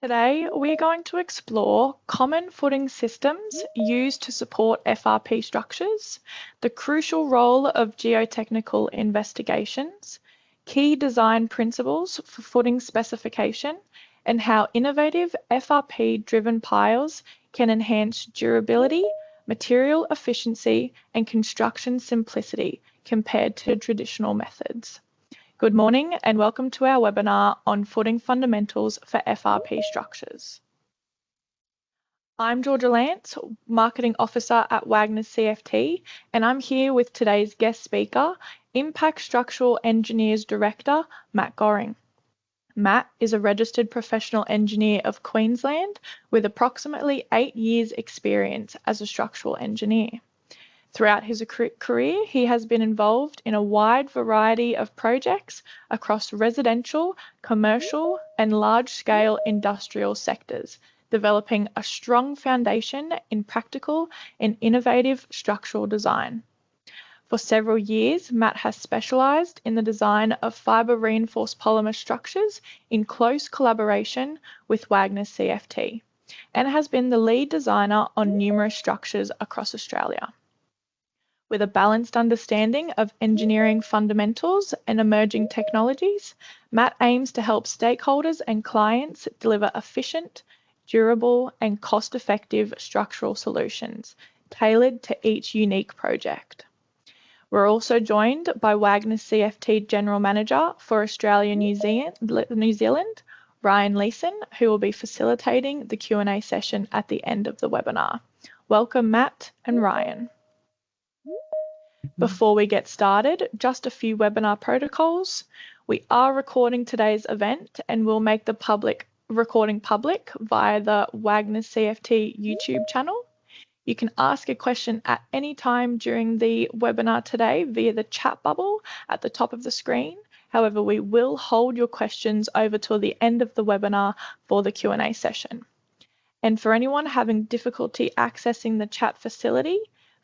Today, we're going to explore common footing systems used to support FRP structures, the crucial role of geotechnical investigations, key design principles for footing specification, and how innovative FRP-driven piles can enhance durability, material efficiency, and construction simplicity compared to traditional methods. Good morning and welcome to our webinar on footing fundamentals for FRP structures. I'm Georgia Lance, Marketing Officer at Wagner's CFT, and I'm here with today's guest speaker, Impact Structural Engineers Director, Matt Gorring. Matt is a registered professional engineer of Queensland with approximately 8 years' experience as a structural engineer. Throughout his career, he has been involved in a wide variety of projects across residential, commercial, and large-scale industrial sectors, developing a strong foundation in practical and innovative structural design. For several years, Matt has specialised in the design of fibre-reinforced polymer structures in close collaboration with Wagner's CFT, and has been the lead designer on numerous structures across Australia. With a balanced understanding of engineering fundamentals and emerging technologies, Matt aims to help stakeholders and clients deliver efficient, durable, and cost-effective structural solutions tailored to each unique project. We're also joined by Wagner's CFT General Manager for Australia New Zealand, Ryan Leeson, who will be facilitating the Q&A session at the end of the webinar. Welcome, Matt and Ryan. Before we get started, just a few webinar protocols. We are recording today's event and we'll make the recording public via the Wagner's CFT YouTube channel. You can ask a question at any time during the webinar today via the chat bubble at the top of the screen. However, we will hold your questions over till the end of the webinar for the Q&A session. And for anyone having difficulty accessing the chat facility,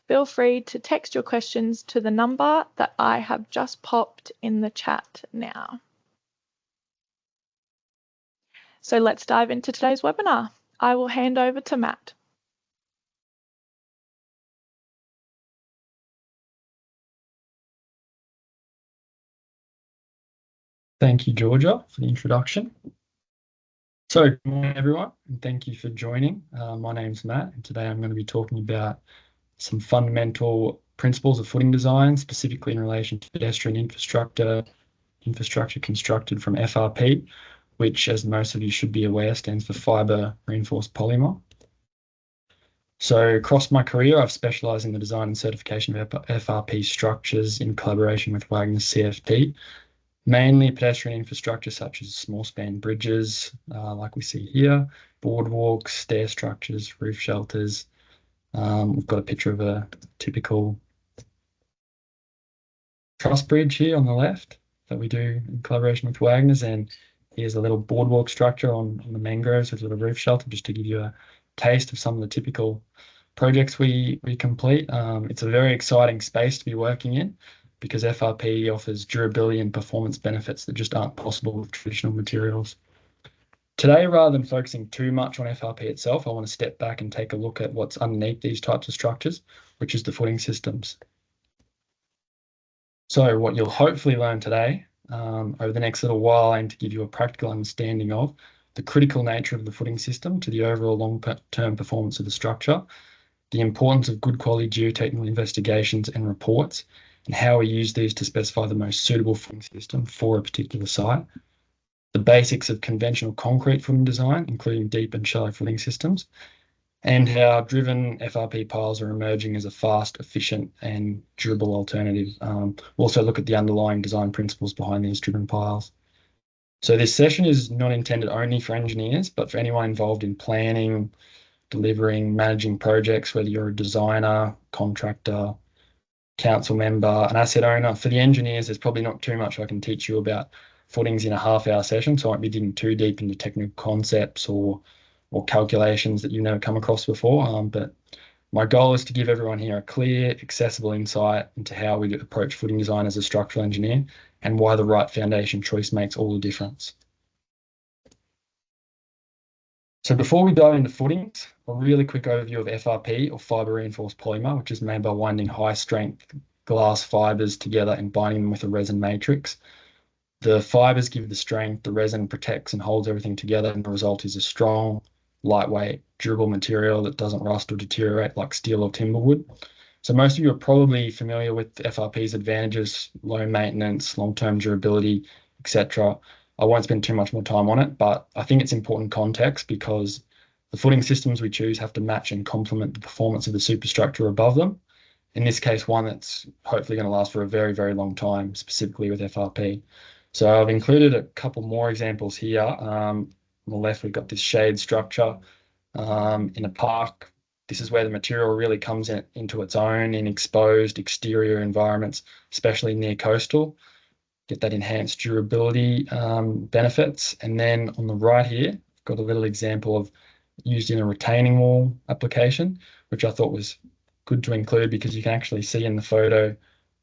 feel free to text your questions to the number that I have just popped in the chat now. So let's dive into today's webinar. I will hand over to Matt. Thank you, Georgia, for the introduction. So good morning, everyone, and thank you for joining. My name's Matt, and today I'm going to be talking about some fundamental principles of footing design, specifically in relation to pedestrian infrastructure constructed from FRP, which, as most of you should be aware, stands for fibre reinforced polymer. So across my career, I've specialised in the design and certification of FRP structures in collaboration with Wagner's CFT, mainly pedestrian infrastructure such as small span bridges, like we see here, boardwalks, stair structures, roof shelters. We've got a picture of a typical truss bridge here on the left that we do in collaboration with Wagner's, and here's a little boardwalk structure on the mangroves with a little roof shelter, just to give you a taste of some of the typical projects we complete. It's a very exciting space to be working in. because FRP offers durability and performance benefits that just aren't possible with traditional materials. Today, rather than focusing too much on FRP itself, I want to step back and take a look at what's underneath these types of structures, which is the footing systems. So what you'll hopefully learn today over the next little while, I aim to give you a practical understanding of the critical nature of the footing system to the overall long-term performance of the structure, the importance of good quality geotechnical investigations and reports, and how we use these to specify the most suitable footing system for a particular site, the basics of conventional concrete footing design, including deep and shallow footing systems, and how driven FRP piles are emerging as a fast, efficient, and durable alternative. We'll also look at the underlying design principles behind these driven piles. So this session is not intended only for engineers, but for anyone involved in planning, delivering, managing projects, whether you're a designer, contractor, council member, an asset owner. For the engineers, there's probably not too much I can teach you about footings in a half-hour session, so I won't be digging too deep into technical concepts or calculations that you've never come across before. But my goal is to give everyone here a clear, accessible insight into how we approach footing design as a structural engineer and why the right foundation choice makes all the difference. So before we dive into footings, a really quick overview of FRP, or fibre reinforced polymer, which is made by winding high strength glass fibres together and binding them with a resin matrix. The fibres give the strength, the resin protects and holds everything together, and the result is a strong, lightweight, durable material that doesn't rust or deteriorate like steel or timber would. So most of you are probably familiar with FRP's advantages: low maintenance, long-term durability, etc. I won't spend too much more time on it, but I think it's important context because the footing systems we choose have to match and complement the performance of the superstructure above them. In this case, one that's hopefully going to last for a very, very long time, specifically with FRP. So I've included a couple more examples here. On the left, we've got this shade structure in a park. This is where the material really comes into its own in exposed exterior environments, especially near coastal. Get that enhanced durability benefits. And then on the right here, I've got a little example of used in a retaining wall application, which I thought was good to include because you can actually see in the photo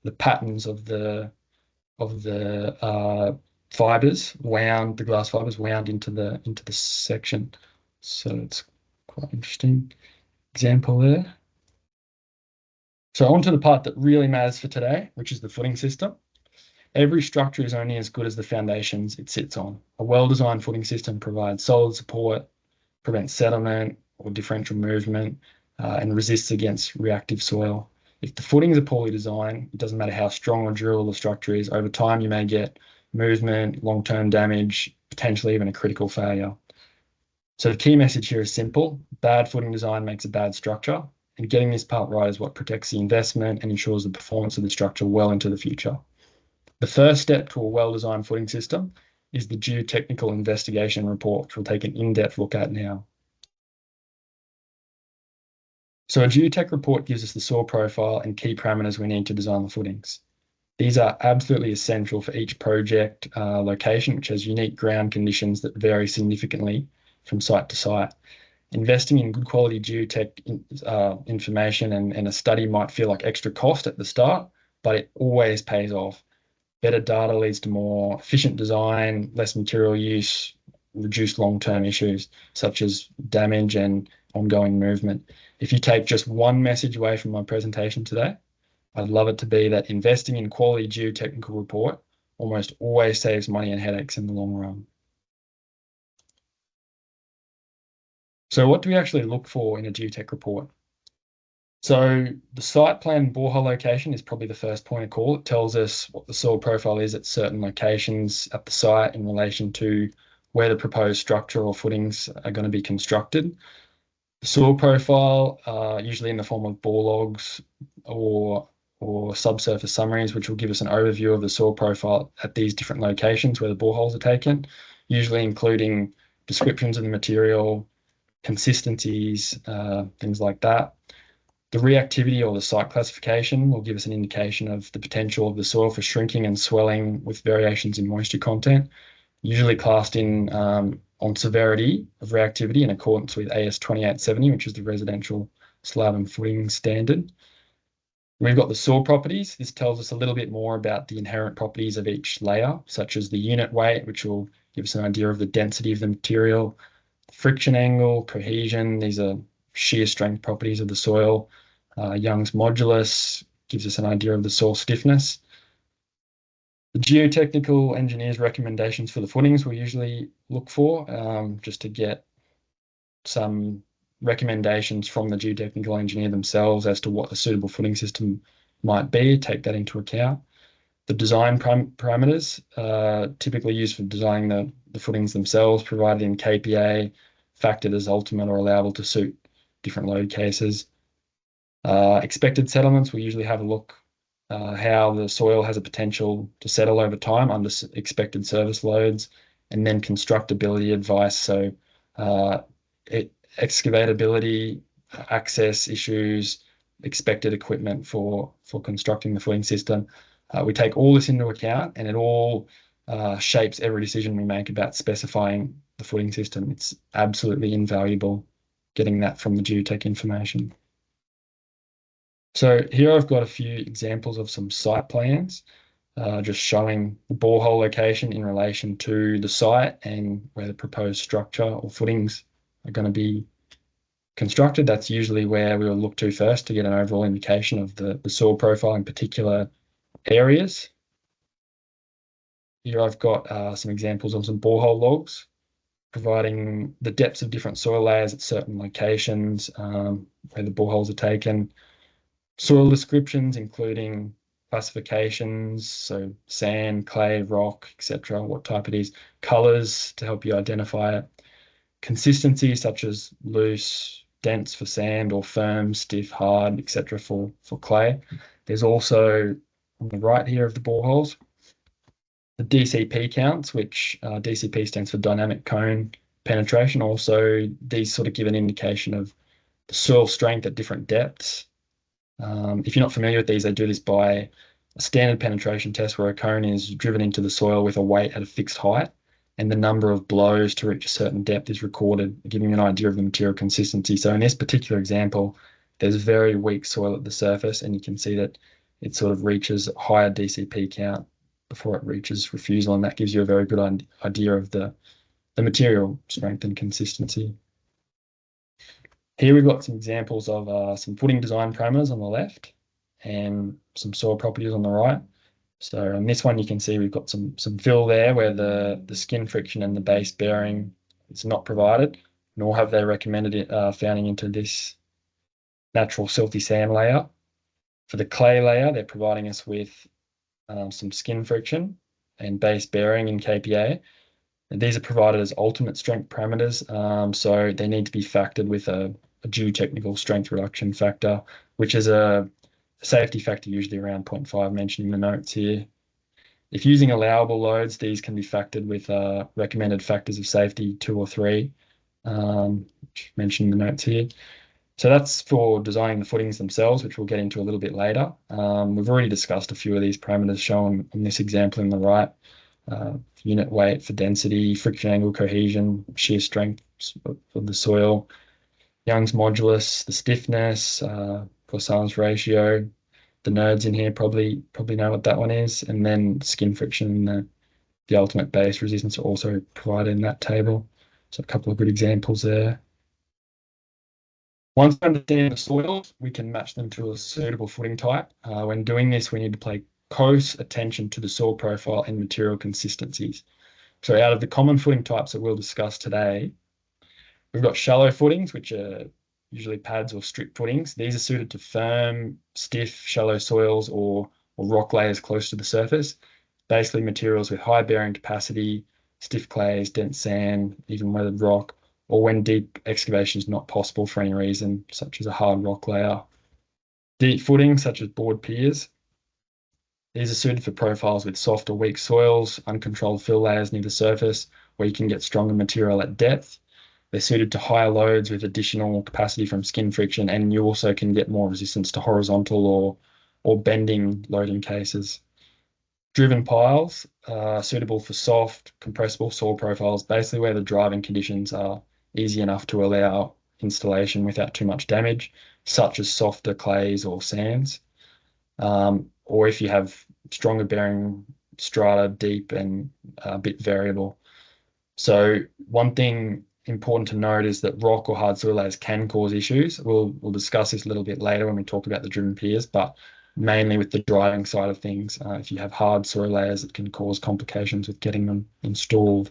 the patterns of the fibers wound, the glass fibers wound into the section. So it's quite interesting example there. So on to the part that really matters for today, which is the footing system. Every structure is only as good as the foundations it sits on. A well-designed footing system provides solid support, prevents settlement or differential movement, and resists against reactive soil. If the footings are poorly designed, it doesn't matter how strong or durable the structure is, over time you may get movement, long-term damage, potentially even a critical failure. So the key message here is simple: bad footing design makes a bad structure, and getting this part right is what protects the investment and ensures the performance of the structure well into the future. The first step to a well-designed footing system is the Geotechnical investigation report, which we'll take an in-depth look at now. So a geotech report gives us the soil profile and key parameters we need to design the footings. These are absolutely essential for each project location, which has unique ground conditions that vary significantly from site to site. Investing in good quality geotech information and a study might feel like extra cost at the start, but it always pays off. Better data leads to more efficient design, less material use, reduced long-term issues such as damage and ongoing movement. If you take just one message away from my presentation today, I'd love it to be that investing in quality geotechnical report almost always saves money and headaches in the long run. So what do we actually look for in a geotech report? So the site plan borehole location is probably the first point of call. It tells us what the soil profile is at certain locations at the site in relation to where the proposed structure or footings are going to be constructed. The soil profile, usually in the form of bore logs or subsurface summaries, which will give us an overview of the soil profile at these different locations where the boreholes are taken, usually including descriptions of the material, consistencies, things like that. The reactivity or the site classification will give us an indication of the potential of the soil for shrinking and swelling with variations in moisture content, usually classed in on severity of reactivity in accordance with AS 2870, which is the residential slab and footing standard. We've got the soil properties. This tells us a little bit more about the inherent properties of each layer, such as the unit weight, which will give us an idea of the density of the material, friction angle, cohesion. These are shear strength properties of the soil. Young's modulus gives us an idea of the soil stiffness. The geotechnical engineer's recommendations for the footings we usually look for, just to get some recommendations from the geotechnical engineer themselves as to what a suitable footing system might be, take that into account. The design parameters typically used for designing the footings themselves, provided in KPA, factored as ultimate or allowable to suit different load cases. Expected settlements, we usually have a look how the soil has a potential to settle over time under expected service loads, and then constructability advice. So excavatability, access issues, expected equipment for constructing the footing system. We take all this into account, and it all shapes every decision we make about specifying the footing system. It's absolutely invaluable getting that from the geotech information. So here I've got a few examples of some site plans, just showing the borehole location in relation to the site and where the proposed structure or footings are going to be constructed. That's usually where we will look to first to get an overall indication of the soil profile in particular areas. Here I've got some examples of some borehole logs, providing the depths of different soil layers at certain locations where the boreholes are taken. Soil descriptions, including classifications, so sand, clay, rock, etc., what type it is, colors to help you identify it, consistency such as loose, dense for sand, or firm, stiff, hard, etc. for clay. There's also on the right here of the boreholes the DCP counts, which DCP stands for dynamic cone penetration. Also, these sort of give an indication of the soil strength at different depths. If you're not familiar with these, they do this by a standard penetration test where a cone is driven into the soil with a weight at a fixed height, and the number of blows to reach a certain depth is recorded, giving you an idea of the material consistency. So in this particular example, there's very weak soil at the surface, and you can see that it sort of reaches a higher DCP count before it reaches refusal, and that gives you a very good idea of the material strength and consistency. Here we've got some examples of some footing design parameters on the left and some soil properties on the right. So on this one, you can see we've got some fill there where the skin friction and the base bearing is not provided, nor have they recommended it founding into this natural silty sand layer. For the clay layer, they're providing us with some skin friction and base bearing in KPA. And these are provided as ultimate strength parameters, so they need to be factored with a geotechnical strength reduction factor, which is a safety factor usually around 0.5 mentioned in the notes here. If using allowable loads, these can be factored with recommended factors of safety 2 or 3, which mentioned in the notes here. So that's for designing the footings themselves, which we'll get into a little bit later. We've already discussed a few of these parameters shown in this example in the right. Unit weight for density, friction angle, cohesion, shear strength of the soil, Young's modulus, the stiffness, Poisson's ratio. The nerds in here probably know what that one is, and then skin friction and the ultimate base resistance are also provided in that table. So a couple of good examples there. Once we understand the soils, we can match them to a suitable footing type. When doing this, we need to pay close attention to the soil profile and material consistencies. So out of the common footing types that we'll discuss today, we've got shallow footings, which are usually pads or strip footings. These are suited to firm, stiff, shallow soils or rock layers close to the surface. Basically materials with high bearing capacity, stiff clays, dense sand, even weathered rock, or when deep excavation is not possible for any reason, such as a hard rock layer. Deep footings, such as bored piers. These are suited for profiles with soft or weak soils, uncontrolled fill layers near the surface, where you can get stronger material at depth. They're suited to higher loads with additional capacity from skin friction, and you also can get more resistance to horizontal or bending loading cases. Driven piles are suitable for soft, compressible soil profiles, basically where the driving conditions are easy enough to allow installation without too much damage, such as softer clays or sands. or if you have stronger bearing strata, deep and a bit variable. So one thing important to note is that rock or hard soil layers can cause issues. We'll discuss this a little bit later when we talk about the driven piers, but mainly with the driving side of things. If you have hard soil layers, it can cause complications with getting them installed.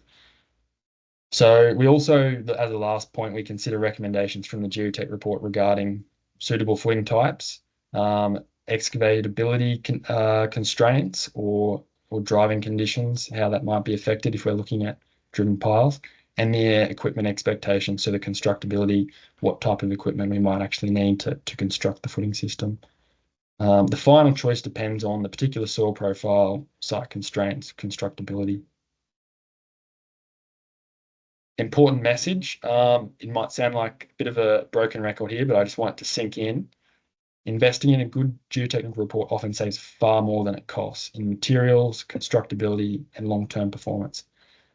So we also, as a last point, we consider recommendations from the Geotech report regarding suitable footing types, excavability constraints or driving conditions, how that might be affected if we're looking at driven piles, and the equipment expectations, so the constructability, what type of equipment we might actually need to construct the footing system. The final choice depends on the particular soil profile, site constraints, constructability. Important message. It might sound like a bit of a broken record here, but I just want it to sink in. Investing in a good geotechnical report often saves far more than it costs in materials, constructability, and long-term performance.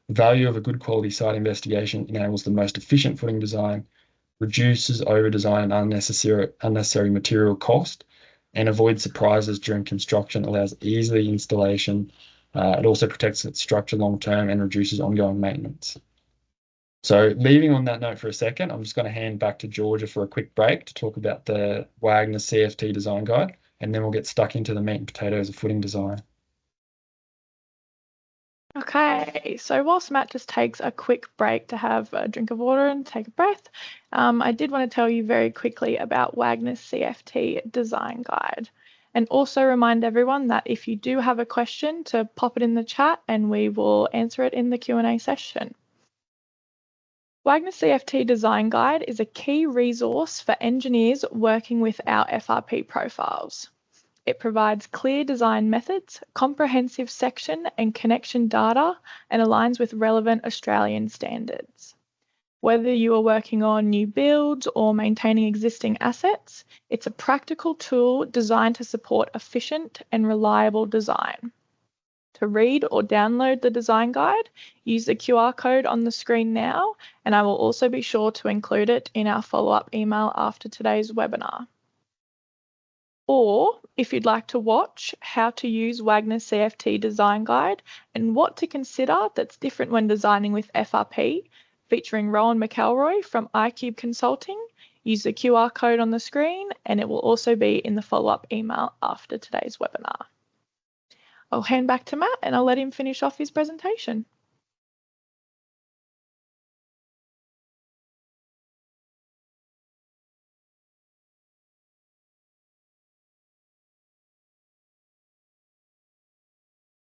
The value of a good quality site investigation enables the most efficient footing design, reduces over-design and unnecessary material cost, and avoids surprises during construction, allows easy installation. It also protects its structure long-term and reduces ongoing maintenance. So leaving on that note for a second, I'm just going to hand back to Georgia for a quick break to talk about the Wagner CFT design guide, and then we'll get stuck into the meat and potatoes of footing design. Okay, so whilst Matt just takes a quick break to have a drink of water and take a breath, I did want to tell you very quickly about Wagner's CFT design guide, and also remind everyone that if you do have a question, to pop it in the chat and we will answer it in the Q&A session. Wagner CFT Design Guide is a key resource for engineers working with our FRP profiles. It provides clear design methods, comprehensive section and connection data, and aligns with relevant Australian standards. Whether you are working on new builds or maintaining existing assets, it's a practical tool designed to support efficient and reliable design. To read or download the design guide, use the QR code on the screen now, and I will also be sure to include it in our follow-up email after today's webinar. Or if you'd like to watch how to use Wagner CFT design guide and what to consider that's different when designing with FRP, featuring Rowan McElroy from iCube Consulting, use the QR code on the screen, and it will also be in the follow-up email after today's webinar. I'll hand back to Matt and I'll let him finish off his presentation.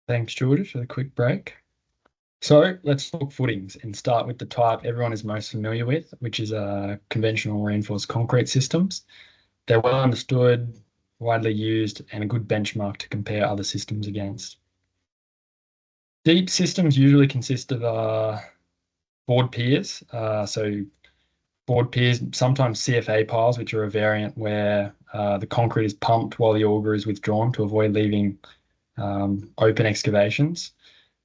Thanks, Georgia, for the quick break. So let's talk footings and start with the type everyone is most familiar with, which is conventional reinforced concrete systems. They're well understood, widely used, and a good benchmark to compare other systems against. Deep systems usually consist of board piers. So board piers, sometimes CFA piles, which are a variant where the concrete is pumped while the auger is withdrawn to avoid leaving open excavations.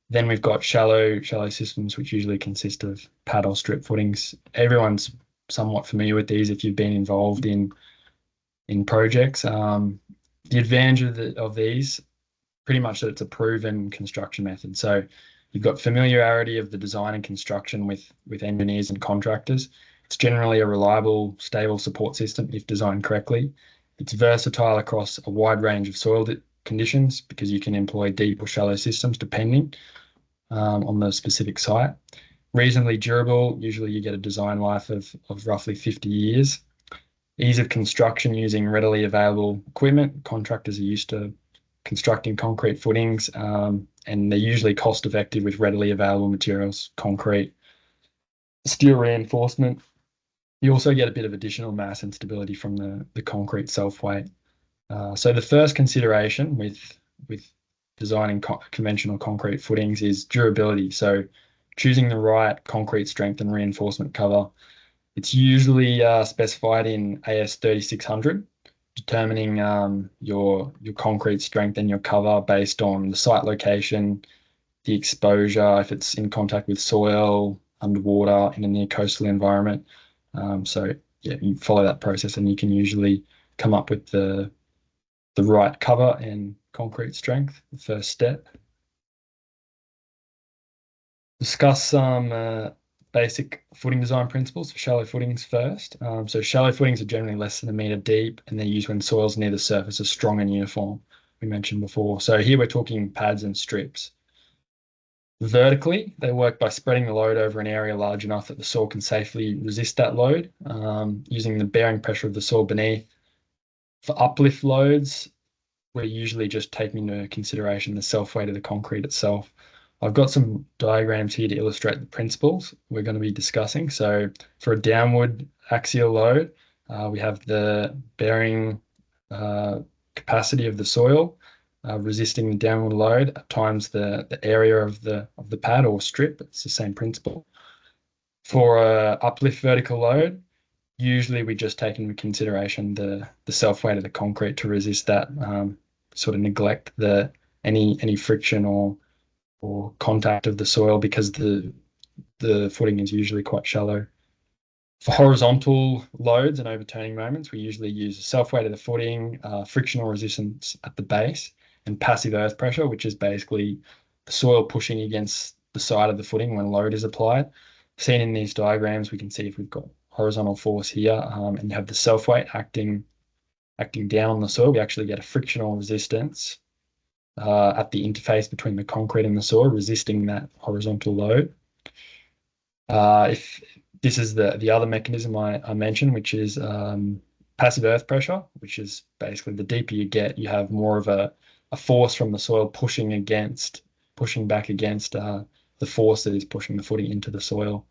Then we've got shallow systems, which usually consist of pad or strip footings. Everyone's somewhat familiar with these if you've been involved in projects. The advantage of these, pretty much that it's a proven construction method. So you've got familiarity of the design and construction with engineers and contractors. It's generally a reliable, stable support system if designed correctly. It's versatile across a wide range of soil conditions because you can employ deep or shallow systems depending on the specific site. Reasonably durable, usually you get a design life of roughly 50 years. Ease of construction using readily available equipment. Contractors are used to constructing concrete footings, and they're usually cost effective with readily available materials, concrete, steel reinforcement. You also get a bit of additional mass and stability from the concrete self-weight. So the first consideration with designing conventional concrete footings is durability. So choosing the right concrete strength and reinforcement cover. It's usually specified in AS 3600, determining your concrete strength and your cover based on the site location, the exposure, if it's in contact with soil, underwater, in a near coastal environment. So yeah, you follow that process and you can usually come up with the the right cover and concrete strength, the first step. Discuss some basic footing design principles for shallow footings first. So shallow footings are generally less than a metre deep, and they're used when soils near the surface are strong and uniform, we mentioned before. So here we're talking pads and strips. Vertically, they work by spreading the load over an area large enough that the soil can safely resist that load, using the bearing pressure of the soil beneath. For uplift loads, we're usually just taking into consideration the self-weight of the concrete itself. I've got some diagrams here to illustrate the principles we're going to be discussing. So for a downward axial load, we have the bearing capacity of the soil resisting the downward load times the area of the pad or strip. It's the same principle. For a uplift vertical load, usually we just take into consideration the self-weight of the concrete to resist that, sort of neglect any friction or contact of the soil because the footing is usually quite shallow. For horizontal loads and overturning moments, we usually use the self-weight of the footing, frictional resistance at the base, and passive earth pressure, which is basically the soil pushing against the side of the footing when load is applied. Seen in these diagrams, we can see if we've got horizontal force here, and you have the self-weight acting down on the soil, we actually get a frictional resistance at the interface between the concrete and the soil, resisting that horizontal load. If this is the other mechanism I mentioned, which is passive earth pressure, which is basically the deeper you get, you have more of a force from the soil pushing back against the force that is pushing the footing into the soil.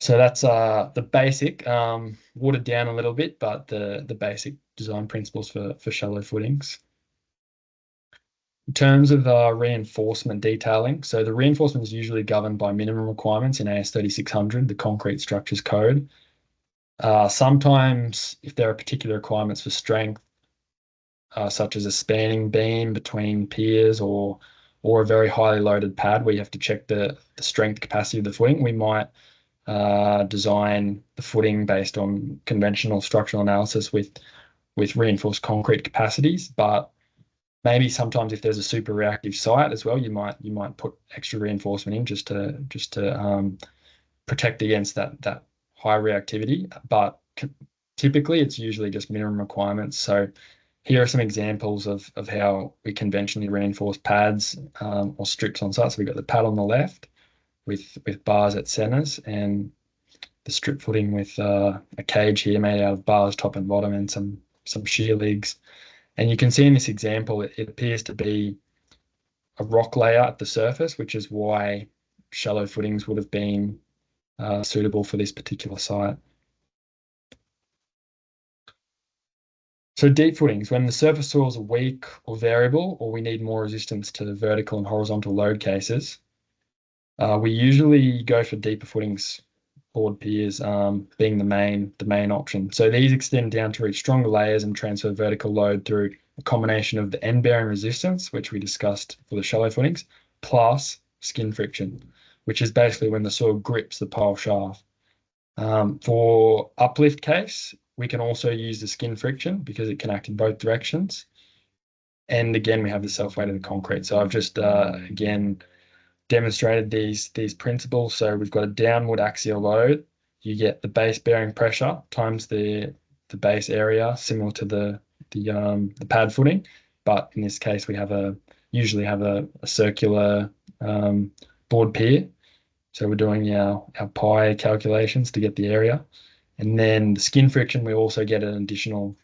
So that's the basic, watered down a little bit, but the basic design principles for shallow footings. In terms of reinforcement detailing, so the reinforcement is usually governed by minimum requirements in AS 3600, the Concrete Structures Code. Sometimes, if there are particular requirements for strength, such as a spanning beam between piers or a very highly loaded pad where you have to check the strength capacity of the footing, we might design the footing based on conventional structural analysis with reinforced concrete capacities, but maybe sometimes if there's a super reactive site as well, you might put extra reinforcement in just to protect against that high reactivity. But typically, it's usually just minimum requirements. So here are some examples of how we conventionally reinforce pads or strips on site. So we've got the pad on the left with bars at centers, and the strip footing with a cage here made out of bars top and bottom and some shear legs. And you can see in this example, it appears to be a rock layer at the surface, which is why shallow footings would have been suitable for this particular site. So deep footings, when the surface soils are weak or variable, or we need more resistance to the vertical and horizontal load cases, we usually go for deeper footings, board piers being the main option. So these extend down to reach stronger layers and transfer vertical load through a combination of the end bearing resistance, which we discussed for the shallow footings, plus skin friction, which is basically when the soil grips the pile shaft. For uplift case, we can also use the skin friction because it can act in both directions. And again, we have the self-weight of the concrete. So I've just again demonstrated these principles. So we've got a downward axial load. You get the base bearing pressure times the base area, similar to the pad footing, but in this case we usually have a circular board pier. So we're doing our pi calculations to get the area, and then the skin friction we also get an additional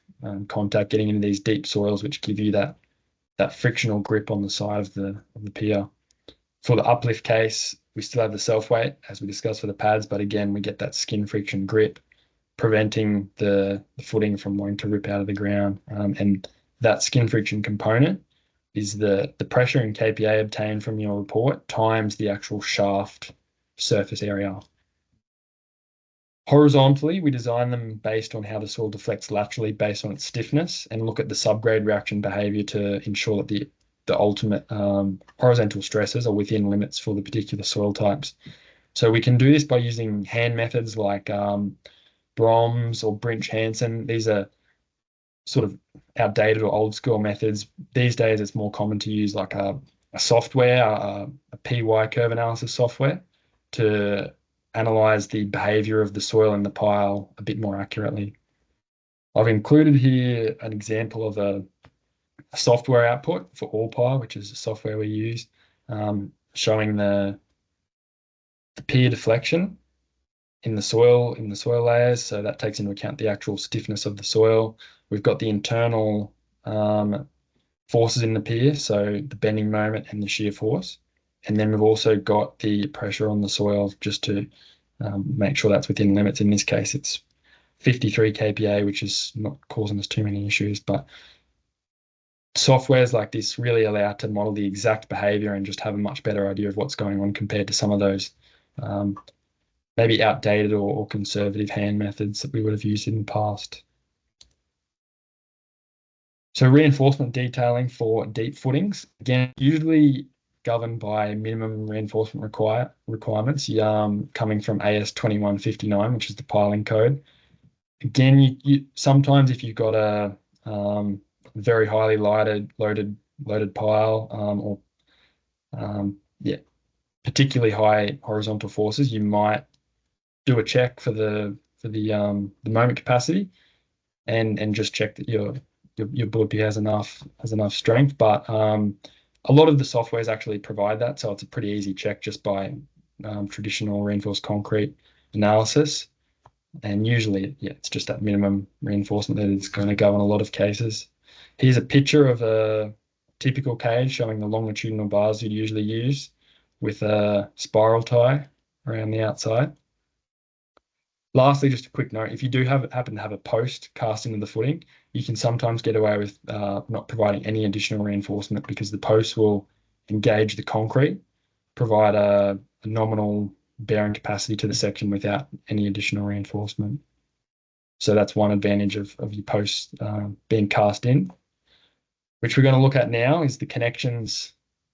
contact getting into these deep soils, which give you that frictional grip on the side of the pier. For the uplift case, we still have the self-weight, as we discussed for the pads, but again, we get that skin friction grip, preventing the footing from wanting to rip out of the ground. And that skin friction component is the pressure in kPa obtained from your report times the actual shaft surface area. Horizontally, we design them based on how the soil deflects laterally based on its stiffness and look at the subgrade reaction behavior to ensure that the ultimate horizontal stresses are within limits for the particular soil types. So we can do this by using hand methods like Brom's or Brinch Hansen. These are sort of outdated or old school methods. These days, it's more common to use like a software, a PY curve analysis software to analyze the behavior of the soil in the pile a bit more accurately. I've included here an example of a software output for AllPile, which is the software we use, showing the pier deflection in the soil layers. So that takes into account the actual stiffness of the soil. We've got the internal forces in the pier, so the bending moment and the shear force. And then we've also got the pressure on the soil just to make sure that's within limits. In this case, it's 53 kPa, which is not causing us too many issues. But softwares like this really allow to model the exact behavior and just have a much better idea of what's going on compared to some of those maybe outdated or conservative hand methods that we would have used in the past. So reinforcement detailing for deep footings, again, usually governed by minimum reinforcement requirements coming from AS 2159, which is the piling code. Again, you sometimes if you've got a very highly loaded pile particularly high horizontal forces, you might do a check for the moment capacity and just check that your board pier has enough strength. But a lot of the softwares actually provide that, so it's a pretty easy check just by traditional reinforced concrete analysis. And usually, it's just that minimum reinforcement that is going to go in a lot of cases. Here's a picture of a typical cage showing the longitudinal bars you'd usually use with a spiral tie around the outside. Lastly, just a quick note, if you do happen to have a post cast into the footing, you can sometimes get away with not providing any additional reinforcement because the post will engage the concrete, provide a nominal bearing capacity to the section without any additional reinforcement. So that's one advantage of your post being cast in. Which we're going to look at now is the connections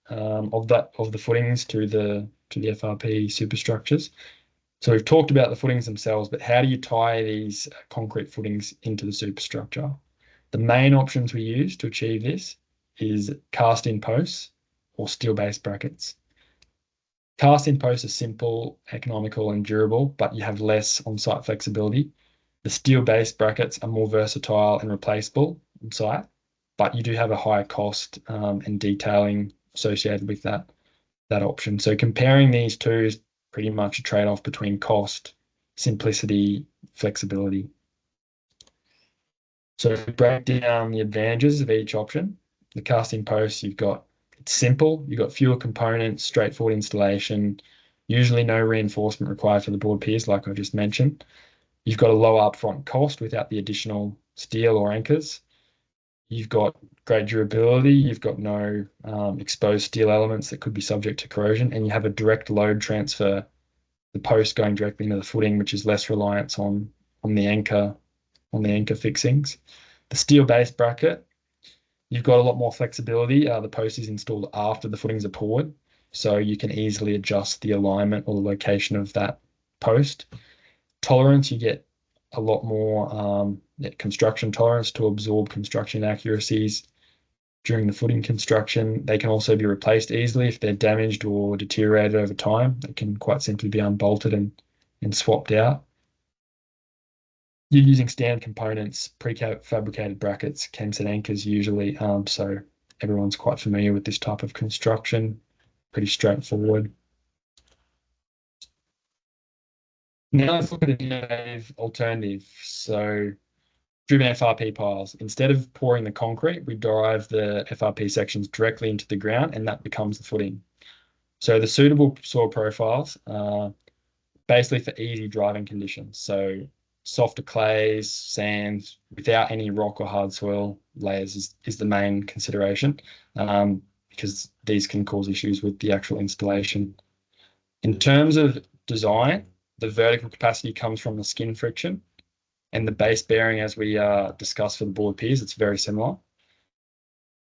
of the footings to the FRP superstructures. So we've talked about the footings themselves, but how do you tie these concrete footings into the superstructure? The main options we use to achieve this is cast-in posts or steel-based brackets. Cast-in posts are simple, economical, and durable, but you have less on-site flexibility. The steel-based brackets are more versatile and replaceable on-site, but you do have a higher cost and detailing associated with that option. So comparing these two is pretty much a trade-off between cost, simplicity, flexibility. So to break down the advantages of each option, the casting post, it's simple, you've got fewer components, straightforward installation, usually no reinforcement required for the board piers, like I just mentioned. You've got a lower upfront cost without the additional steel or anchors. You've got great durability, you've got no exposed steel elements that could be subject to corrosion, and you have a direct load transfer, the post going directly into the footing, which is less reliance on the anchor fixings. The steel-based bracket, you've got a lot more flexibility. The post is installed after the footings are poured, so you can easily adjust the alignment or the location of that post. Tolerance, you get a lot more construction tolerance to absorb construction inaccuracies during the footing construction. They can also be replaced easily if they're damaged or deteriorated over time. They can quite simply be unbolted and swapped out. You're using standard components, prefabricated brackets, chems and anchors usually, so everyone's quite familiar with this type of construction. Pretty straightforward. Now let's look at an innovative alternative. So driven FRP piles. Instead of pouring the concrete, we drive the FRP sections directly into the ground, and that becomes the footing. So the suitable soil profiles are basically for easy driving conditions. So softer clays, sands, without any rock or hard soil layers is the main consideration, because these can cause issues with the actual installation. In terms of design, the vertical capacity comes from the skin friction, and the base bearing, as we discussed for the board piers, it's very similar.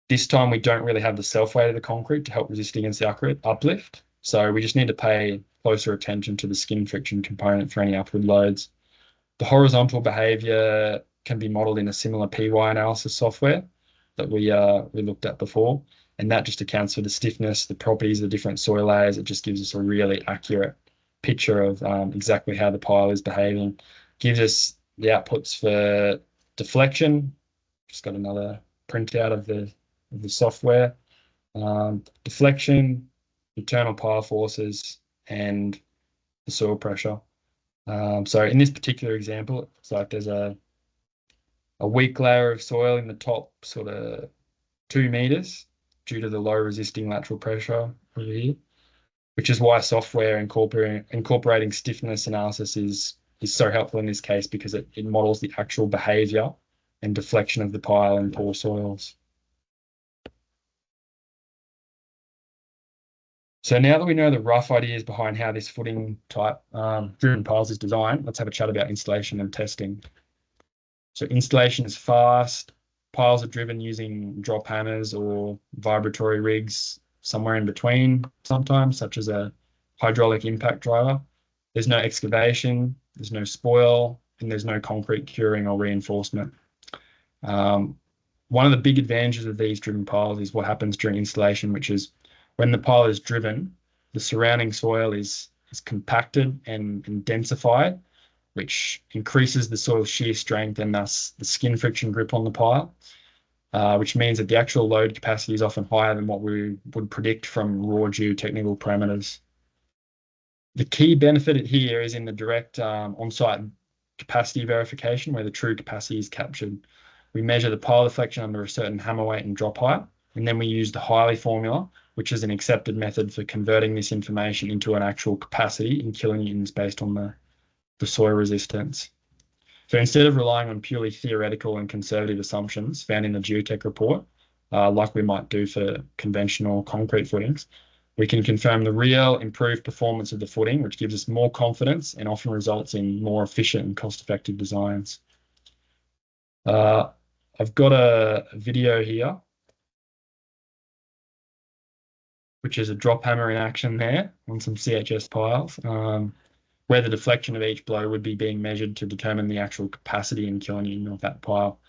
This time we don't really have the self-weight of the concrete to help resist against the uplift, so we just need to pay closer attention to the skin friction component for any upward loads. The horizontal behavior can be modeled in a similar PY analysis software that we looked at before. And that just accounts for the stiffness, the properties of the different soil layers. It just gives us a really accurate picture of exactly how the pile is behaving. Gives us the outputs for deflection. Just got another printout of the software. Deflection, internal pile forces, and the soil pressure. So in this particular example, it's like there's a weak layer of soil in the top sort of 2 meters due to the low resisting lateral pressure over here, which is why software incorporating stiffness analysis is so helpful in this case, because it models the actual behavior and deflection of the pile in poor soils. So now that we know the rough ideas behind how this footing type driven piles is designed, let's have a chat about installation and testing. So installation is fast. Piles are driven using drop hammers or vibratory rigs, somewhere in between sometimes, such as a hydraulic impact driver. There's no excavation, there's no spoil, and there's no concrete curing or reinforcement. One of the big advantages of these driven piles is what happens during installation, which is when the pile is driven, the surrounding soil is compacted and densified, which increases the soil shear strength and thus the skin friction grip on the pile, which means that the actual load capacity is often higher than what we would predict from raw geotechnical parameters. The key benefit here is in the direct on-site capacity verification, where the true capacity is captured. We measure the pile deflection under a certain hammer weight and drop height, and then we use the Hiley formula, which is an accepted method for converting this information into an actual capacity in kilonewtons based on the soil resistance. So instead of relying on purely theoretical and conservative assumptions found in the geotech report, like we might do for conventional concrete footings, we can confirm the real improved performance of the footing, which gives us more confidence and often results in more efficient and cost-effective designs. I've got a video here, which is a drop hammer in action there on some CHS piles, where the deflection of each blow would be being measured to determine the actual capacity in kilonewton of that pile.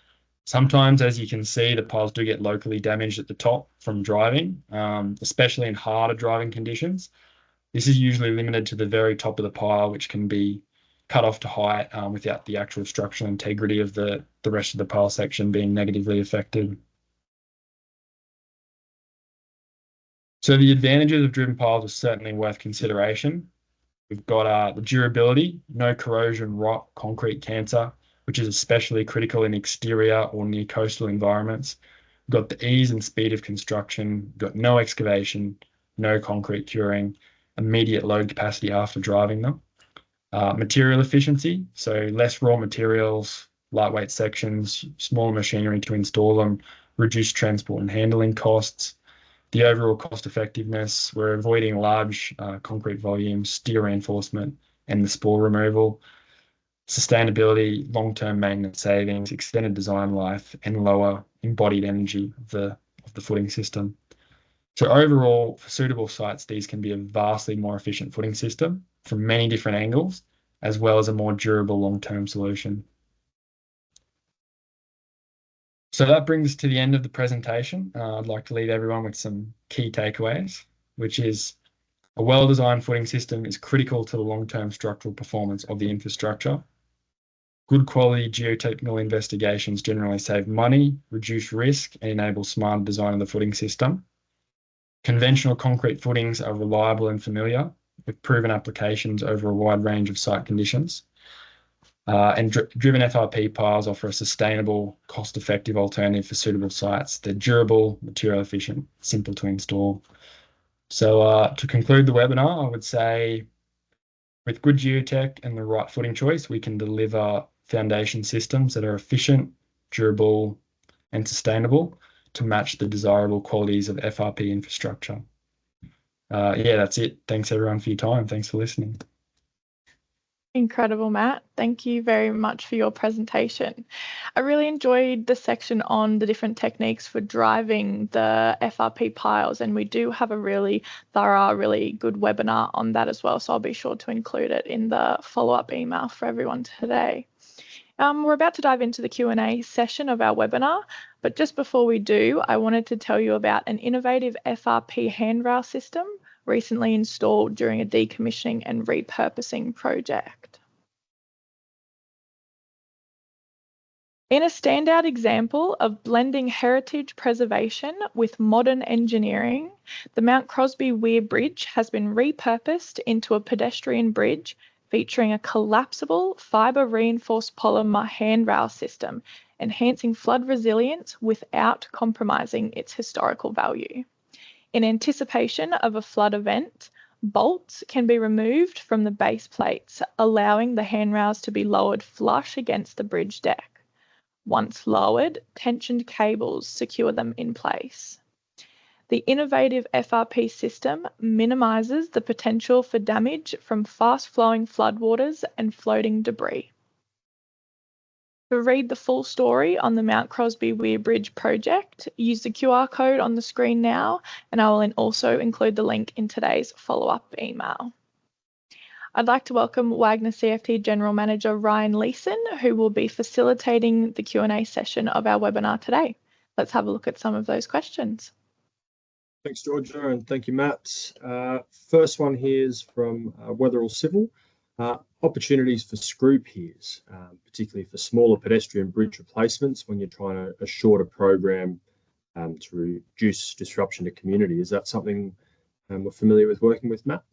Sometimes, as you can see, the piles do get locally damaged at the top from driving, especially in harder driving conditions. This is usually limited to the very top of the pile, which can be cut off to height without the actual structural integrity of the rest of the pile section being negatively affected. So the advantages of driven piles are certainly worth consideration. We've got the durability, no corrosion, rot, concrete cancer, which is especially critical in exterior or near coastal environments. We've got the ease and speed of construction, we've got no excavation, no concrete curing, immediate load capacity after driving them. Material efficiency, so less raw materials, lightweight sections, smaller machinery to install them, reduced transport and handling costs. The overall cost effectiveness, we're avoiding large concrete volumes, steel reinforcement, and the spore removal. Sustainability, long-term maintenance savings, extended design life, and lower embodied energy of the footing system. So overall, for suitable sites, these can be a vastly more efficient footing system from many different angles, as well as a more durable long-term solution. So that brings us to the end of the presentation. I'd like to leave everyone with some key takeaways, which is a well-designed footing system is critical to the long-term structural performance of the infrastructure. Good quality geotechnical investigations generally save money, reduce risk, and enable smarter design of the footing system. Conventional concrete footings are reliable and familiar, with proven applications over a wide range of site conditions. And driven FRP piles offer a sustainable, cost-effective alternative for suitable sites. They're durable, material efficient, simple to install. So to conclude the webinar, I would say with good geotech and the right footing choice, we can deliver foundation systems that are efficient, durable, and sustainable to match the desirable qualities of FRP infrastructure. Yeah, that's it. Thanks everyone for your time. Thanks for listening. Incredible, Matt. Thank you very much for your presentation. I really enjoyed the section on the different techniques for driving the FRP piles, and we do have a really thorough, really good webinar on that as well, so I'll be sure to include it in the follow-up email for everyone today. We're about to dive into the Q&A session of our webinar, but just before we do, I wanted to tell you about an innovative FRP handrail system recently installed during a decommissioning and repurposing project. In a standout example of blending heritage preservation with modern engineering, the Mount Crosby Weir Bridge has been repurposed into a pedestrian bridge featuring a collapsible fibre-reinforced polymer handrail system, enhancing flood resilience without compromising its historical value. In anticipation of a flood event, bolts can be removed from the base plates, allowing the handrails to be lowered flush against the bridge deck. Once lowered, tensioned cables secure them in place. The innovative FRP system minimises the potential for damage from fast-flowing floodwaters and floating debris. To read the full story on the Mount Crosby Weir Bridge project, use the QR code on the screen now, and I will also include the link in today's follow-up email. I'd like to welcome Wagner CFT General Manager Ryan Leeson, who will be facilitating the Q&A session of our webinar today. Let's have a look at some of those questions. Thanks, Georgia, and thank you, Matt. First one here is from Weatherall Civil. Opportunities for screw piers, particularly for smaller pedestrian bridge replacements when you're trying a shorter program to reduce disruption to community. Is that something we're familiar with working with, Matt?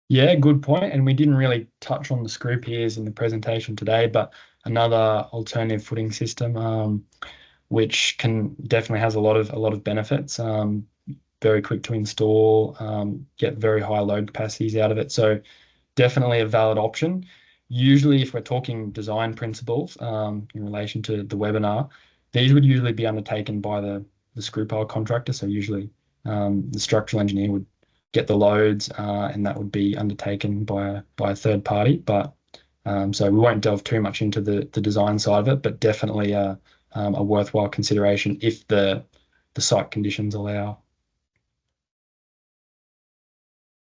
Yeah, good point. And we didn't really touch on the screw piers in the presentation today, but another alternative footing system, which can definitely has a lot of benefits. Very quick to install, get very high load capacities out of it. So definitely a valid option. Usually, if we're talking design principles in relation to the webinar, these would usually be undertaken by the screw pile contractor. So usually the structural engineer would get the loads, and that would be undertaken by a third party. But so we won't delve too much into the design side of it, but definitely a worthwhile consideration if the site conditions allow.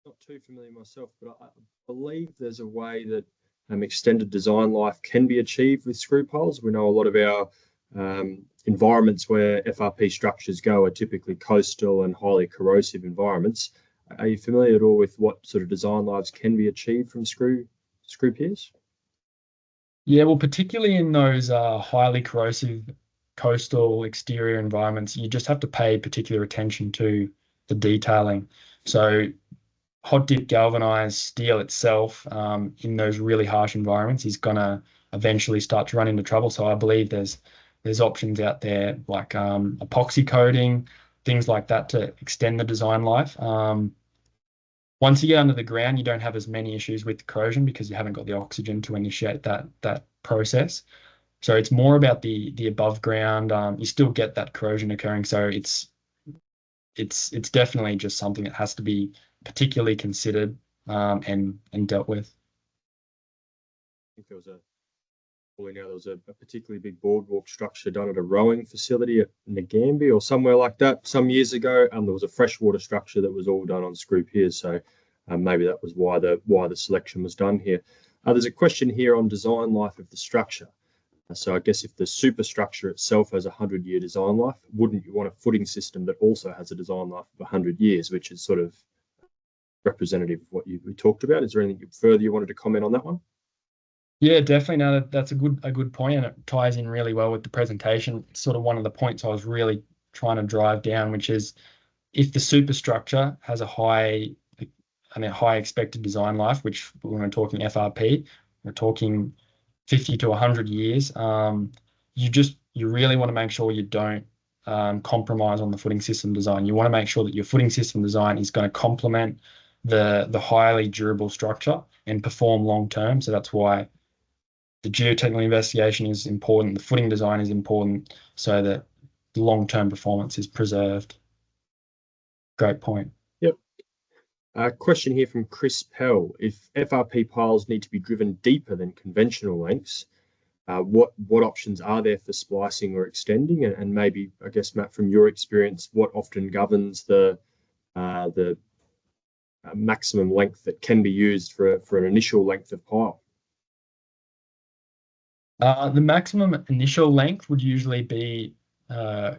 Not too familiar myself, but I believe there's a way that extended design life can be achieved with screw piles. We know a lot of our environments where FRP structures go are typically coastal and highly corrosive environments. Are you familiar at all with what sort of design lives can be achieved from screw piers? Yeah, well, particularly in those highly corrosive coastal exterior environments, you just have to pay particular attention to the detailing. So hot dip galvanized steel itself in those really harsh environments is going to eventually start to run into trouble. So I believe there's options out there like epoxy coating, things like that to extend the design life. Once you get under the ground, you don't have as many issues with corrosion because you haven't got the oxygen to initiate that process. So it's more about the above ground. You still get that corrosion occurring. So it's definitely just something that has to be particularly considered and dealt with. I think there was a particularly big boardwalk structure done at a rowing facility at Ngambie or somewhere like that some years ago. There was a freshwater structure that was all done on screw piers, so maybe that was why the selection was done here. There's a question here on design life of the structure. So I guess if the superstructure itself has a 100-year design life, wouldn't you want a footing system that also has a design life of 100 years, which is sort of representative of what we talked about? Is there anything further you wanted to comment on that one? Yeah, definitely. No, that's a good point, and it ties in really well with the presentation. It's sort of one of the points I was really trying to drive down, which is if the superstructure has a high expected design life, which when we're talking FRP, we're talking 50 to 100 years. You really want to make sure you don't compromise on the footing system design. You want to make sure that your footing system design is going to complement the highly durable structure and perform long term. So that's why the geotechnical investigation is important, the footing design is important, so that the long-term performance is preserved. Great point. Yep. Question here from Chris Pell. If FRP piles need to be driven deeper than conventional lengths, what options are there for splicing or extending? And maybe, I guess, Matt, from your experience, what often governs the maximum length that can be used for an initial length of pile? The maximum initial length would usually be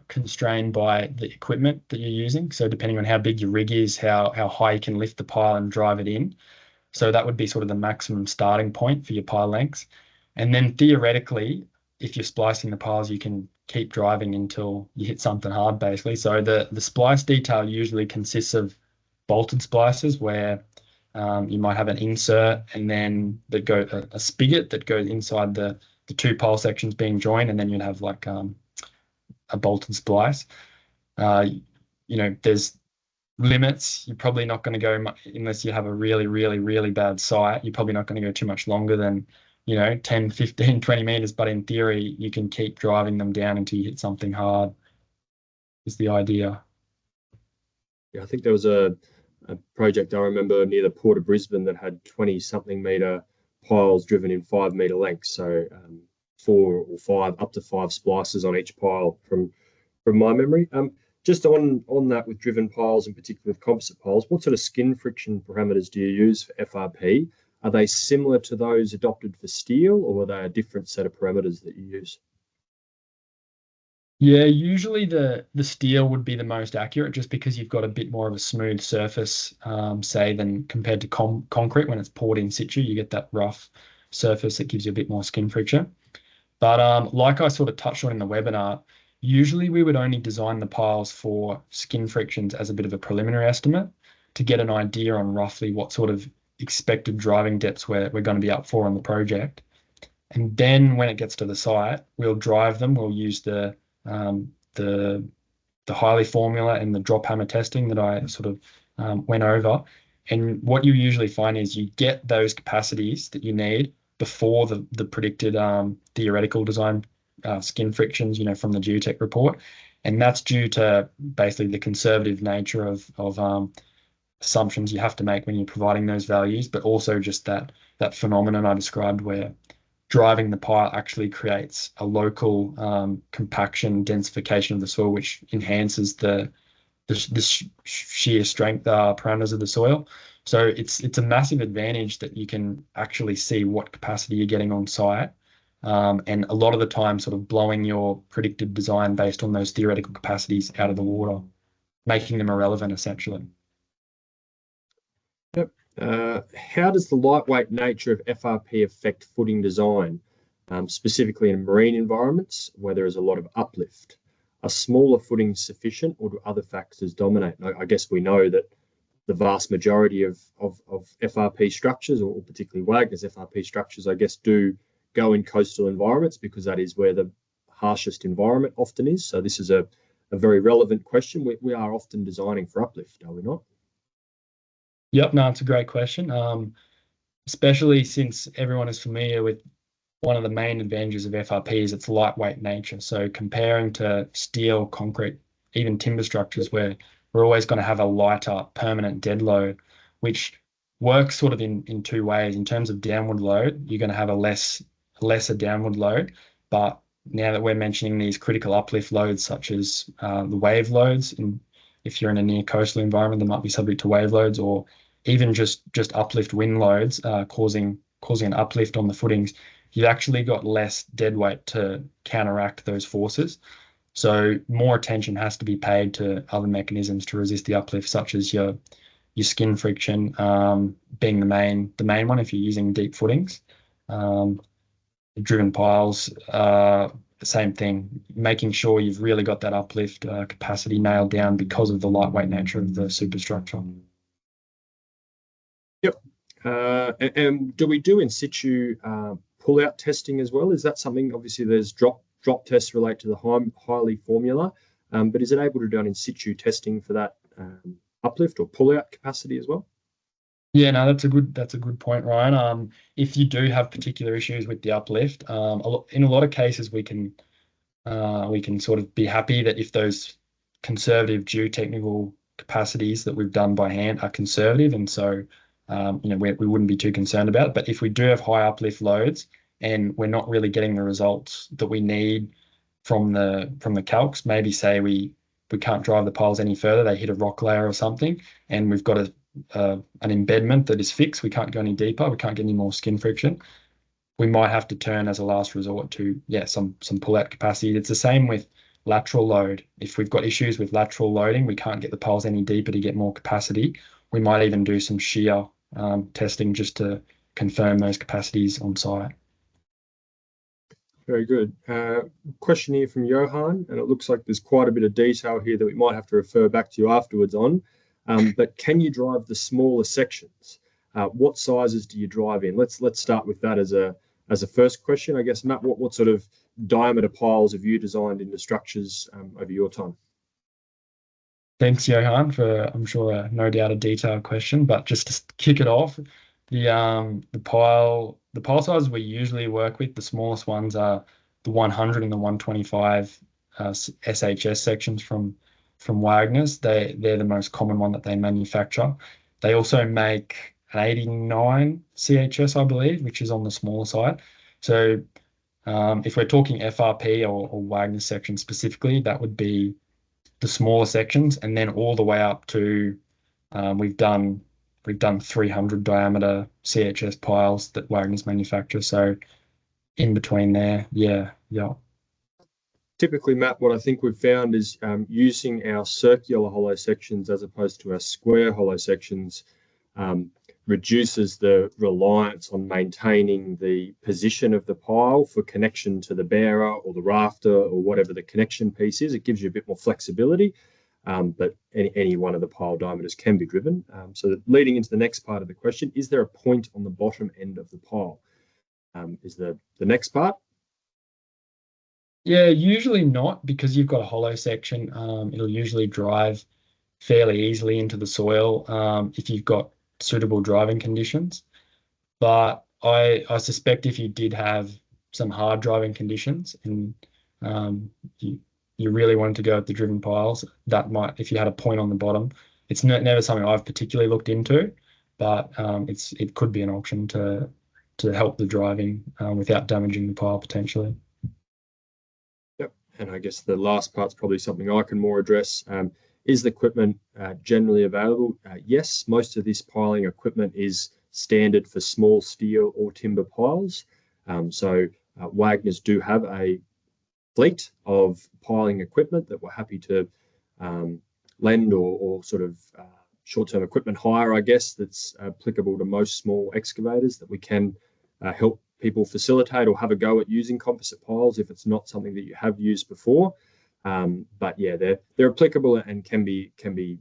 constrained by the equipment that you're using. So depending on how big your rig is, how high you can lift the pile and drive it in. So that would be sort of the maximum starting point for your pile lengths. And then theoretically, if you're splicing the piles, you can keep driving until you hit something hard, basically. So the splice detail usually consists of bolted splices where you might have an insert and then a spigot that goes inside the two pile sections being joined, and then you'd have like a bolted splice. Uh, there's limits. You're probably not going to go much, unless you have a really, really, really bad site. You're probably not going to go too much longer than, 10, 15, 20 meters. But in theory, you can keep driving them down until you hit something hard, is the idea. Yeah, I think there was a project I remember near the Port of Brisbane that had 20 something meter piles driven in 5 meter lengths. So 4 or 5, up to 5 splices on each pile from my memory. Just on that with driven piles, in particular with composite piles, what sort of skin friction parameters do you use for FRP? Are they similar to those adopted for steel, or are they a different set of parameters that you use? Yeah, usually the steel would be the most accurate just because you've got a bit more of a smooth surface, say, than compared to concrete. When it's poured in situ, you get that rough surface that gives you a bit more skin friction. But like I sort of touched on in the webinar, usually we would only design the piles for skin frictions as a bit of a preliminary estimate to get an idea on roughly what sort of expected driving depths we're going to be up for on the project. And then when it gets to the site, we'll drive them. We'll use um, the the Hiley formula and the drop hammer testing that I sort of went over. And what you usually find is you get those capacities that you need before the predicted theoretical design skin frictions, from the Geotech report. And that's due to basically the conservative nature of assumptions you have to make when you're providing those values, but also just that phenomenon I described where driving the pile actually creates a local compaction densification of the soil, which enhances the shear strength parameters of the soil. So it's a massive advantage that you can actually see what capacity you're getting on site. And a lot of the time, sort of blowing your predicted design based on those theoretical capacities out of the water, making them irrelevant essentially. Yep. How does the lightweight nature of FRP affect footing design, specifically in marine environments where there is a lot of uplift? Are smaller footings sufficient, or do other factors dominate? I guess we know that the vast majority of FRP structures, or particularly Wagner's FRP structures, I guess, do go in coastal environments because that is where the harshest environment often is. So this is a very relevant question. We are often designing for uplift, are we not? Yep, no, it's a great question. Especially since everyone is familiar with one of the main advantages of FRP is its lightweight nature. So comparing to steel, concrete, even timber structures where we're always going to have a lighter permanent dead load, which works sort of in two ways. In terms of downward load, you're going to have a lesser downward load. But now that we're mentioning these critical uplift loads, such as the wave loads, and if you're in a near coastal environment, that might be subject to wave loads, or even just uplift wind loads causing an uplift on the footings, you've actually got less dead weight to counteract those forces. So more attention has to be paid to other mechanisms to resist the uplift, such as your skin friction being the main one if you're using deep footings. Driven piles, same thing, making sure you've really got that uplift capacity nailed down because of the lightweight nature of the superstructure. Yep. And do we do in situ pull-out testing as well? Is that something? Obviously, there's drop tests relate to the Hiley formula, but is it able to be done in situ testing for that uplift or pull-out capacity as well? Yeah, no, that's a good point, Ryan. If you do have particular issues with the uplift, in a lot of cases we can sort of be happy that if those conservative geotechnical capacities that we've done by hand are conservative, and so we wouldn't be too concerned about it. But if we do have high uplift loads and we're not really getting the results that we need from the calcs, maybe say we can't drive the piles any further, they hit a rock layer or something, and we've got an embedment that is fixed, we can't go any deeper, we can't get any more skin friction. we might have to turn as a last resort to, some pull-out capacity. It's the same with lateral load. If we've got issues with lateral loading, we can't get the piles any deeper to get more capacity. We might even do some shear testing just to confirm those capacities on site. Very good. Question here from Johan, and it looks like there's quite a bit of detail here that we might have to refer back to you afterwards on. But can you drive the smaller sections? What sizes do you drive in? Let's start with that as a first question. I guess, Matt, what sort of diameter piles have you designed into structures over your time? Thanks, Johan, for, I'm sure, no doubt a detailed question. But just to kick it off, the pile sizes we usually work with, the smallest ones are the 100 and the 125 SHS sections from Wagner's. They're the most common one that they manufacture. They also make an 89 CHS, I believe, which is on the smaller side. So if we're talking FRP or Wagner section specifically, that would be the smaller sections, and then all the way up to we've done 300 diameter CHS piles that Wagner's manufacture. So in between there, yeah. Typically, Matt, what I think we've found is using our circular hollow sections as opposed to our square hollow sections reduces the reliance on maintaining the position of the pile for connection to the bearer or the rafter or whatever the connection piece is. It gives you a bit more flexibility, but any one of the pile diameters can be driven. So leading into the next part of the question, is there a point on the bottom end of the pile? Is the next part? Yeah, usually not, because you've got a hollow section. It'll usually drive fairly easily into the soil if you've got suitable driving conditions. But I suspect if you did have some hard driving conditions and you really wanted to go with the driven piles, that might, if you had a point on the bottom, it's never something I've particularly looked into, but it could be an option to help the driving without damaging the pile potentially. Yep, and I guess the last part's probably something I can more address. Is the equipment generally available? Yes, most of this piling equipment is standard for small steel or timber piles. So Wagner's do have a fleet of piling equipment that we're happy to lend or sort of short-term equipment hire, I guess, that's applicable to most small excavators that we can help people facilitate or have a go at using composite piles if it's not something that you have used before. But yeah, they're applicable and can be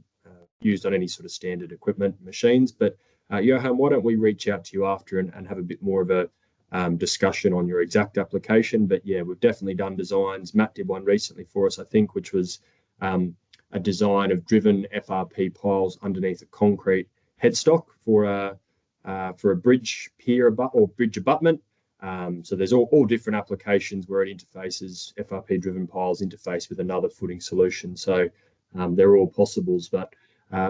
used on any sort of standard equipment machines. But Johan, why don't we reach out to you after and have a bit more of a discussion on your exact application? But yeah, we've definitely done designs. Matt did one recently for us, I think, which was a design of driven FRP piles underneath a concrete headstock for a bridge pier or bridge abutment. So there's all different applications where it interfaces, FRP driven piles interface with another footing solution. So they're all possibles, but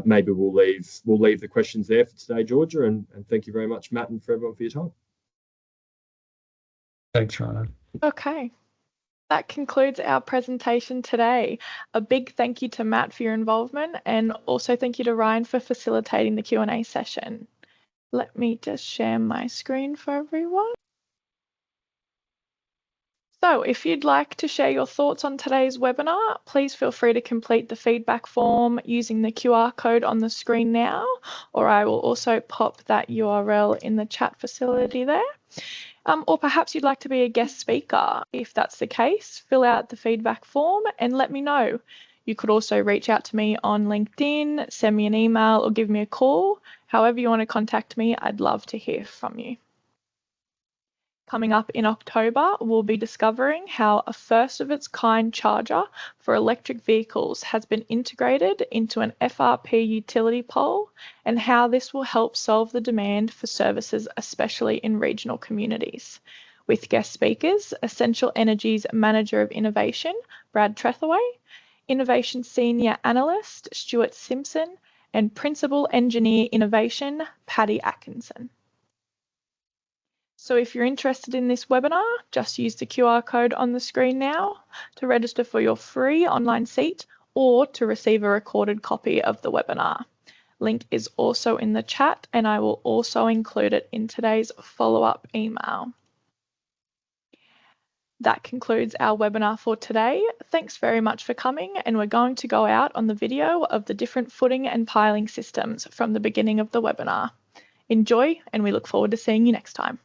maybe we'll leave the questions there for today, Georgia, and thank you very much, Matt, and for everyone for your time. Thanks, Ryan. Okay. That concludes our presentation today. A big thank you to Matt for your involvement, and also thank you to Ryan for facilitating the Q&A session. Let me just share my screen for everyone. So if you'd like to share your thoughts on today's webinar, please feel free to complete the feedback form using the QR code on the screen now, or I will also pop that URL in the chat facility there. Or perhaps you'd like to be a guest speaker. If that's the case, fill out the feedback form and let me know. You could also reach out to me on LinkedIn, send me an email, or give me a call. However you want to contact me, I'd love to hear from you. Coming up in October, we'll be discovering how a first-of-its-kind charger for electric vehicles has been integrated into an FRP utility pole and how this will help solve the demand for services, especially in regional communities. With guest speakers, Essential Energy's Manager of Innovation, Brad Trethaway, Innovation Senior Analyst, Stuart Simpson, and Principal Engineer Innovation, Paddy Atkinson. So if you're interested in this webinar, just use the QR code on the screen now to register for your free online seat or to receive a recorded copy of the webinar. Link is also in the chat, and I will also include it in today's follow-up email. That concludes our webinar for today. Thanks very much for coming, and we're going to go out on the video of the different footing and piling systems from the beginning of the webinar. Enjoy, and we look forward to seeing you next time.